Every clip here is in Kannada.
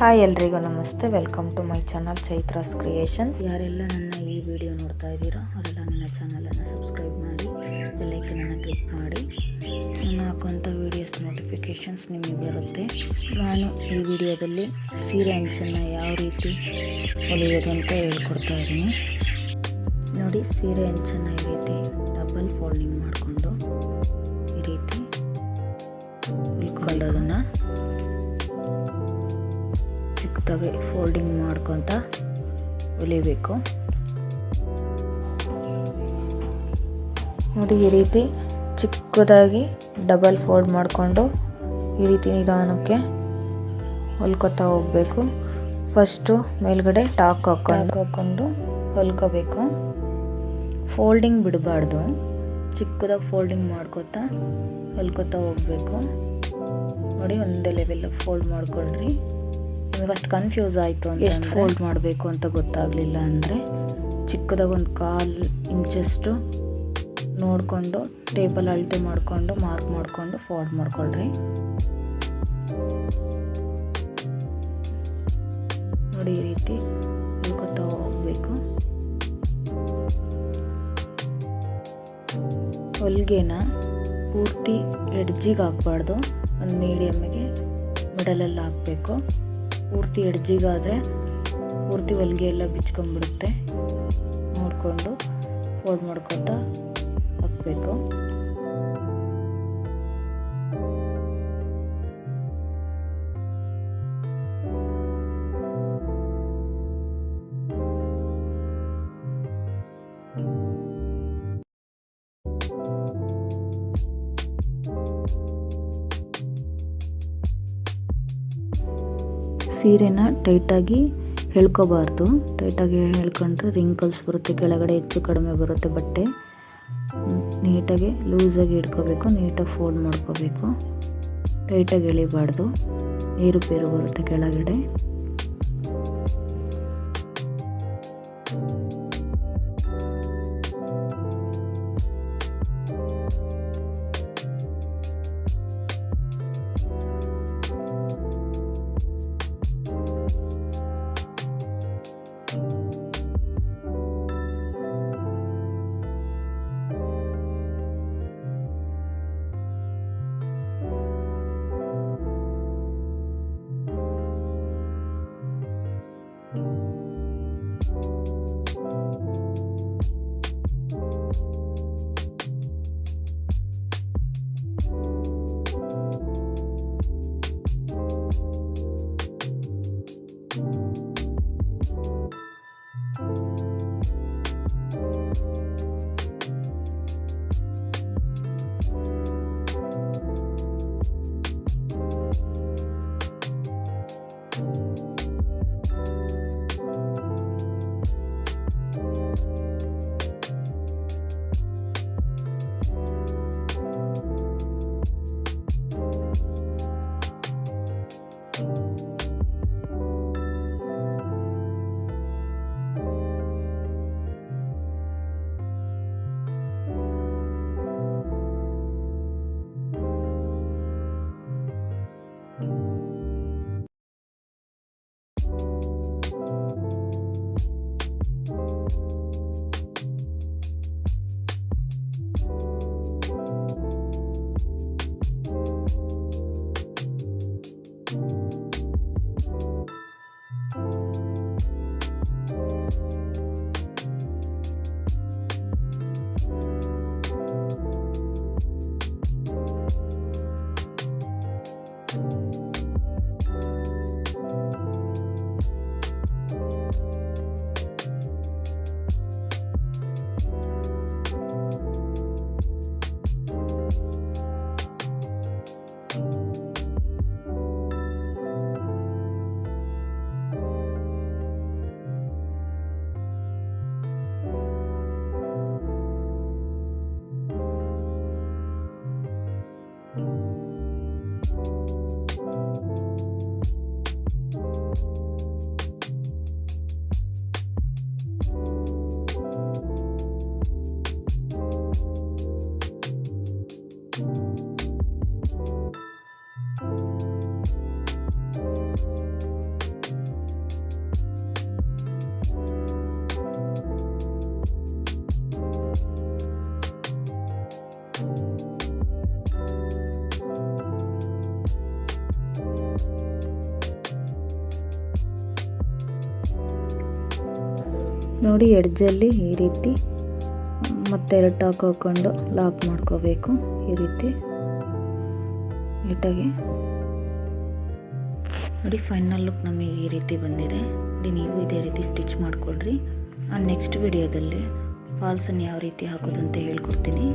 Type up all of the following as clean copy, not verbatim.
ಹಾಯ್ ಎಲ್ರಿಗೂ ನಮಸ್ತೆ. Welcome to my channel Chaitra's creation. ಯಾರೆಲ್ಲ ನನ್ನ ಈ ವಿಡಿಯೋ ನೋಡ್ತಾ ಇದ್ದೀರಾ ಅವರೆಲ್ಲ ನನ್ನ ಚಾನಲನ್ನು ಸಬ್ಸ್ಕ್ರೈಬ್ ಮಾಡಿ, ಬೆಲ್ಲೈಕನನ್ನು ಕ್ಲಿಕ್ ಮಾಡಿ. ನಾನು ಹಾಕುವಂಥ ವೀಡಿಯೋಸ್ ನೋಟಿಫಿಕೇಷನ್ಸ್ ನಿಮಗೆ ಬರುತ್ತೆ. ನಾನು ಈ ವಿಡಿಯೋದಲ್ಲಿ ಸೀರೆ ಅಂಚನ್ನು ಯಾವ ರೀತಿ ಹೊಲಿಯೋದು ಅಂತ ಹೇಳ್ಕೊಡ್ತಾ ಇದ್ದೀನಿ. ನೋಡಿ, ಸೀರೆ ಅಂಚನ್ನು ಈ ರೀತಿ ಡಬಲ್ ಫೋಲ್ಡಿಂಗ್ ಮಾಡಿಕೊಂಡು ಈ ರೀತಿ ಹೊಲ್ಕೊಳ್ಳೋದನ್ನು ಚಿಕ್ಕದಾಗಿ ಫೋಲ್ಡಿಂಗ್ ಮಾಡ್ಕೊತ ಹೊಲಿಬೇಕು. ನೋಡಿ, ಈ ರೀತಿ ಚಿಕ್ಕದಾಗಿ ಡಬಲ್ ಫೋಲ್ಡ್ ಮಾಡಿಕೊಂಡು ಈ ರೀತಿ ನಿಧಾನಕ್ಕೆ ಹೊಲ್ಕೊತಾ ಹೋಗಬೇಕು. ಫಸ್ಟು ಮೇಲ್ಗಡೆ ಟಾಕ್ ಹಾಕ್ಕೊಂಡು ಹೊಲ್ಕೋಬೇಕು. ಫೋಲ್ಡಿಂಗ್ ಬಿಡಬಾರ್ದು, ಚಿಕ್ಕದಾಗಿ ಫೋಲ್ಡಿಂಗ್ ಮಾಡ್ಕೊತಾ ಹೊಲ್ಕೊತಾ ಹೋಗಬೇಕು. ನೋಡಿ, ಒಂದೇ ಲೆವೆಲ್ ಫೋಲ್ಡ್ ಮಾಡ್ಕೊಳ್ರಿ. ನಿಮಗೆ ಅಷ್ಟು ಕನ್ಫ್ಯೂಸ್ ಆಯಿತು ಅಂತ, ಎಷ್ಟು ಫೋಲ್ಡ್ ಮಾಡಬೇಕು ಅಂತ ಗೊತ್ತಾಗಲಿಲ್ಲ ಅಂದರೆ ಚಿಕ್ಕದಾಗಿ ಒಂದು 1/4 ಇಂಚಷ್ಟು ನೋಡಿಕೊಂಡು ಟೇಬಲ್ ಅಳತೆ ಮಾಡಿಕೊಂಡು ಮಾರ್ಕ್ ಮಾಡಿಕೊಂಡು ಫೋಲ್ಡ್ ಮಾಡ್ಕೊಳ್ರಿ. ನೋಡಿ, ಈ ರೀತಿ ಹೊಲ್ಕೊತಾ ಹೋಗಬೇಕು. ಹೊಲಿಗೆನ ಪೂರ್ತಿ ಎಡ್ಜಿಗೆ ಹಾಕಬಾರ್ದು, ಒಂದು ಮೀಡಿಯಮ್ಮಿಗೆ ಮಿಡಲಲ್ಲಿ ಹಾಕಬೇಕು. ಪೂರ್ತಿ ಎಡ್ಜಿಗಾದರೆ ಪೂರ್ತಿ ಹೊಲಿಗೆ ಎಲ್ಲ ಬಿಚ್ಕೊಂಡ್ಬಿಡುತ್ತೆ. ನೋಡಿಕೊಂಡು ಫೋಲ್ಡ್ ಮಾಡ್ಕೊತಾ ಹಾಕಬೇಕು. ಸೀರೆನ ಟೈಟಾಗಿ ಎಳ್ಕೋಬಾರ್ದು. ಟೈಟಾಗಿ ಎಳ್ಕೊಂಡ್ರೆ ರಿಂಕಲ್ಸ್ ಬರುತ್ತೆ, ಕೆಳಗಡೆ ಹೆಚ್ಚು ಕಡಿಮೆ ಬರುತ್ತೆ ಬಟ್ಟೆ. ನೀಟಾಗಿ ಲೂಸಾಗಿ ಹಿಡ್ಕೋಬೇಕು, ನೀಟಾಗಿ ಫೋಲ್ಡ್ ಮಾಡ್ಕೋಬೇಕು. ಟೈಟಾಗಿ ಎಳಿಬಾರ್ದು, ಏರುಪೇರು ಬರುತ್ತೆ ಕೆಳಗಡೆ. ನೋಡಿ ಎಡ್ಜಲ್ಲಿ ಈ ರೀತಿ ಮತ್ತೆ 2 ಟಾಕ್ ಹಾಕ್ಕೊಂಡು ಲಾಕ್ ಮಾಡ್ಕೋಬೇಕು. ಈ ರೀತಿ ನೀಟಾಗಿ ನೋಡಿ. ಫೈನಲ್ ಲುಕ್ ನಮಗೆ ಈ ರೀತಿ ಬಂದಿದೆ. ನೀವು ಇದೇ ರೀತಿ ಸ್ಟಿಚ್ ಮಾಡಿಕೊಡ್ರಿ. ನಾನು ನೆಕ್ಸ್ಟ್ ವಿಡಿಯೋದಲ್ಲಿ ಫಾಲ್ಸನ್ನು ಯಾವ ರೀತಿ ಹಾಕೋದಂತ ಹೇಳ್ಕೊಡ್ತೀನಿ.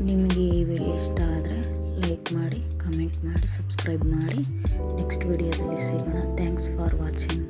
ನಿಮಗೆ ಈ ವಿಡಿಯೋ ಇಷ್ಟ ಆದರೆ ಲೈಕ್ ಮಾಡಿ, ಕಮೆಂಟ್ ಮಾಡಿ, ಸಬ್ಸ್ಕ್ರೈಬ್ ಮಾಡಿ. ನೆಕ್ಸ್ಟ್ ವಿಡಿಯೋದಲ್ಲಿ ಸಿಗೋಣ. Thanks for watching.